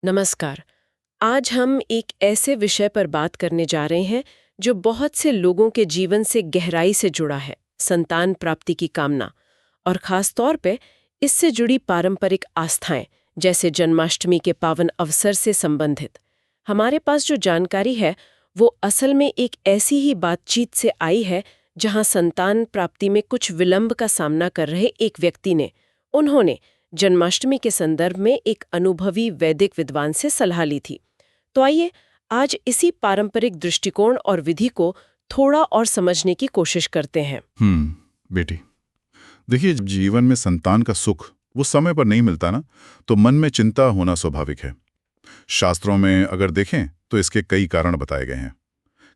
नमस्कार। आज हम एक ऐसे विषय पर बात करने जा रहे हैं जो बहुत से लोगों के जीवन से गहराई से जुड़ा है, संतान प्राप्ति की कामना। और खास तौर पे इससे जुड़ी पारंपरिक आस्थाएं, जैसे जन्माष्टमी के पावन अवसर से संबंधित। हमारे पास जो जानकारी है वो असल में एक ऐसी ही बातचीत से आई है जहां संतान प्राप्ति में कुछ विलंब का सामना कर रहे एक व्यक्ति ने, उन्होंने जन्माष्टमी के संदर्भ में एक अनुभवी वैदिक विद्वान से सलाह ली थी। तो आइए आज इसी पारंपरिक दृष्टिकोण और विधि को थोड़ा और समझने की कोशिश करते हैं। बेटी, देखिए, जब जीवन में संतान का सुख वो समय पर नहीं मिलता ना, तो मन में चिंता होना स्वाभाविक है। शास्त्रों में अगर देखें तो इसके कई कारण बताए गए हैं।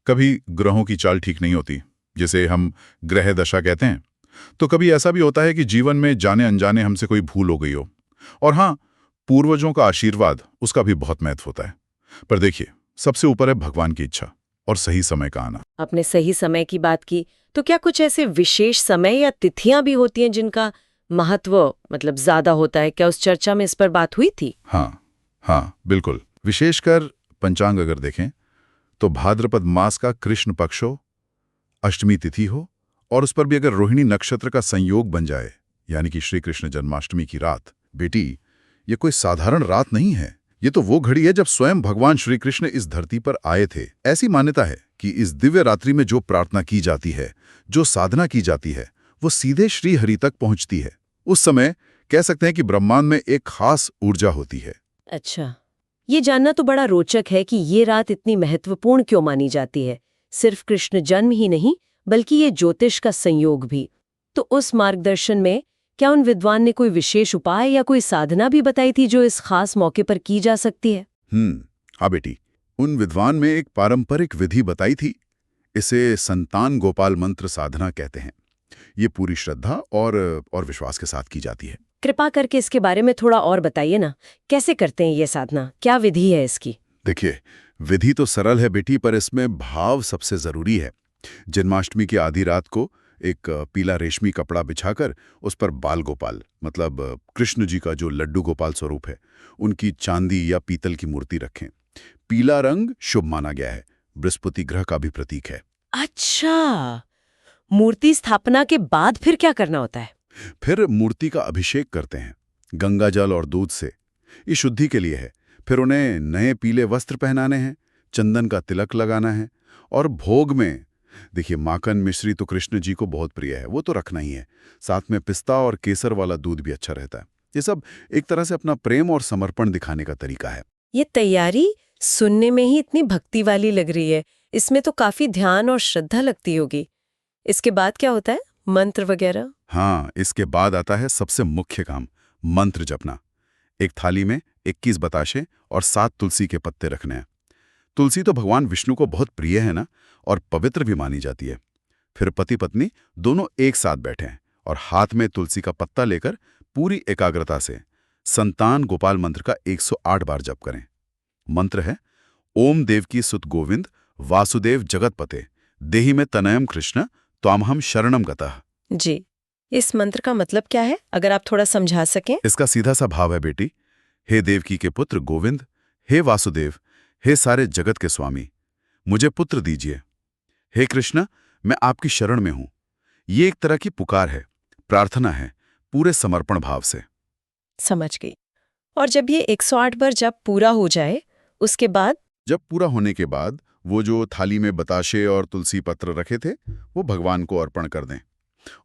कभी ग्रहों की चाल ठीक नहीं होती, जिसे हम ग्रह दशा कहते हैं। तो कभी ऐसा भी होता है कि जीवन में जाने अनजाने हमसे कोई भूल हो गई हो। और हाँ, पूर्वजों का आशीर्वाद उसका भी बहुत महत्व होता है। पर देखिए, सबसे ऊपर है भगवान की इच्छा और सही समय का आना। आपने सही समय की बात की, तो क्या कुछ ऐसे विशेष समय या तिथियां भी होती हैं जिनका महत्व ज्यादा होता है? क्या उस चर्चा में इस पर बात हुई थी? हाँ, बिल्कुल। विशेषकर पंचांग अगर देखें तो भाद्रपद मास का कृष्ण पक्ष हो, अष्टमी तिथि हो, और उस पर भी अगर रोहिणी नक्षत्र का संयोग बन जाए, यानी कि श्री कृष्ण जन्माष्टमी की रात। बेटी, ये कोई साधारण रात नहीं है। ये तो वो घड़ी है जब स्वयं भगवान श्री कृष्ण इस धरती पर आए थे। ऐसी मान्यता है कि इस दिव्य रात्रि में जो प्रार्थना की जाती है, जो साधना की जाती है, वो सीधे श्री हरि तक पहुंचती है। उस समय कह सकते हैं कि ब्रह्मांड में एक खास ऊर्जा होती है। अच्छा, ये जानना तो बड़ा रोचक है कि ये रात इतनी महत्वपूर्ण क्यों मानी जाती है। सिर्फ कृष्ण जन्म ही नहीं, बल्कि ये ज्योतिष का संयोग भी। तो उस मार्गदर्शन में क्या उन विद्वान ने कोई विशेष उपाय या कोई साधना भी बताई थी जो इस खास मौके पर की जा सकती है? हाँ बेटी, उन विद्वान में एक पारंपरिक विधि बताई थी। इसे संतान गोपाल मंत्र साधना कहते हैं। ये पूरी श्रद्धा और विश्वास के साथ की जाती है। कृपा करके इसके बारे में थोड़ा और बताइए ना। कैसे करते हैं ये साधना? क्या विधि है इसकी? देखिए, विधि तो सरल है बेटी, पर इसमें भाव सबसे जरूरी है। जन्माष्टमी की आधी रात को एक पीला रेशमी कपड़ा बिछाकर उस पर बाल गोपाल, मतलब कृष्ण जी का जो लड्डू गोपाल स्वरूप है, उनकी चांदी या पीतल की मूर्ति रखें। पीला रंग शुभ माना गया है, बृहस्पति ग्रह का भी प्रतीक है। अच्छा, मूर्ति स्थापना के बाद फिर क्या करना होता है? फिर मूर्ति का अभिषेक करते हैं गंगा जल और दूध से। ये शुद्धि के लिए है। फिर उन्हें नए पीले वस्त्र पहनाने हैं, चंदन का तिलक लगाना है, और भोग में देखिए, माखन मिश्री तो कृष्ण जी को बहुत प्रिय है, वो तो रखना ही है। साथ में पिस्ता और केसर वाला दूध भी अच्छा रहता है। ये सब एक तरह से अपना प्रेम और समर्पण दिखाने का तरीका है। ये तैयारी सुनने में ही इतनी भक्ति वाली लग रही है। इसमें तो काफी ध्यान और श्रद्धा लगती होगी। इसके बाद क्या होता है? मंत्र वगैरह? हाँ, इसके बाद आता है सबसे मुख्य काम, मंत्र जपना। एक थाली में 21 बताशे और 7 तुलसी के पत्ते रखने हैं। तुलसी तो भगवान विष्णु को बहुत प्रिय है ना, और पवित्र भी मानी जाती है। फिर पति पत्नी दोनों एक साथ बैठे हैं और हाथ में तुलसी का पत्ता लेकर पूरी एकाग्रता से संतान गोपाल मंत्र का 108 बार जप करें। मंत्र है, ओम देवकी सुत गोविंद वासुदेव जगतपते देहि में तनयम कृष्ण त्वामहम शरणम गतः। जी, इस मंत्र का मतलब क्या है, अगर आप थोड़ा समझा सकें? इसका सीधा सा भाव है बेटी, हे देवकी के पुत्र गोविंद, हे वासुदेव, हे सारे जगत के स्वामी, मुझे पुत्र दीजिए। हे कृष्ण, मैं आपकी शरण में हूं। ये एक तरह की पुकार है, प्रार्थना है, पूरे समर्पण भाव से। समझ गई। और जब ये 108 बार जब पूरा हो जाए, उसके बाद? जब पूरा होने के बाद वो जो थाली में बताशे और तुलसी पत्र रखे थे, वो भगवान को अर्पण कर दें।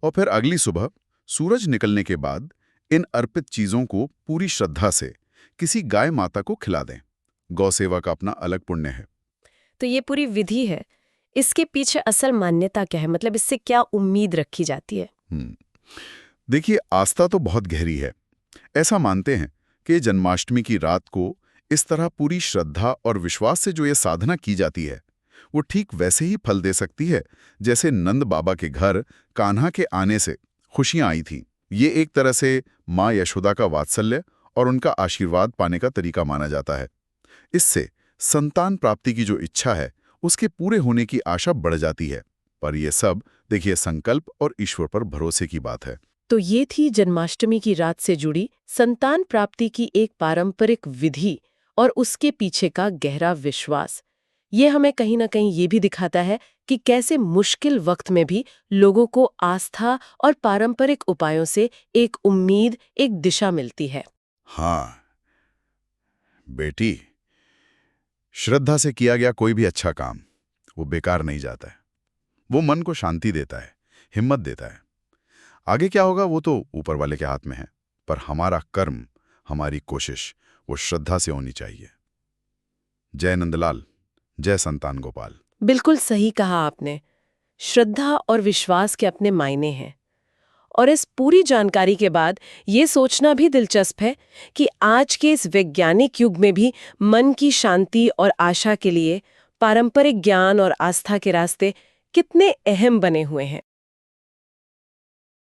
और फिर अगली सुबह सूरज निकलने के बाद इन अर्पित चीजों को पूरी श्रद्धा से किसी गाय माता को खिला दें। गौ सेवा का अपना अलग पुण्य है। तो ये पूरी विधि है, इसके पीछे असल मान्यता क्या है? इससे क्या उम्मीद रखी जाती है? देखिए, आस्था तो बहुत गहरी है। ऐसा मानते हैं कि जन्माष्टमी की रात को इस तरह पूरी श्रद्धा और विश्वास से जो ये साधना की जाती है, वो ठीक वैसे ही फल दे सकती है जैसे नंद बाबा के घर कान्हा के आने से खुशियां आई थीं। ये एक तरह से माँ यशोदा का वात्सल्य और उनका आशीर्वाद पाने का तरीका माना जाता है। इससे संतान प्राप्ति की जो इच्छा है, उसके पूरे होने की आशा बढ़ जाती है। पर यह सब देखिए, संकल्प और ईश्वर पर भरोसे की बात है। तो ये थी जन्माष्टमी की रात से जुड़ी संतान प्राप्ति की एक पारंपरिक विधि और उसके पीछे का गहरा विश्वास। ये हमें कहीं ना कहीं ये भी दिखाता है कि कैसे मुश्किल वक्त में भी लोगों को आस्था और पारंपरिक उपायों से एक उम्मीद, एक दिशा मिलती है। हाँ बेटी, श्रद्धा से किया गया कोई भी अच्छा काम वो बेकार नहीं जाता है। वो मन को शांति देता है, हिम्मत देता है। आगे क्या होगा वो तो ऊपर वाले के हाथ में है, पर हमारा कर्म, हमारी कोशिश वो श्रद्धा से होनी चाहिए। जय नंदलाल, जय संतान गोपाल। बिल्कुल सही कहा आपने। श्रद्धा और विश्वास के अपने मायने हैं। और इस पूरी जानकारी के बाद ये सोचना भी दिलचस्प है कि आज के इस वैज्ञानिक युग में भी मन की शांति और आशा के लिए पारंपरिक ज्ञान और आस्था के रास्ते कितने अहम बने हुए हैं।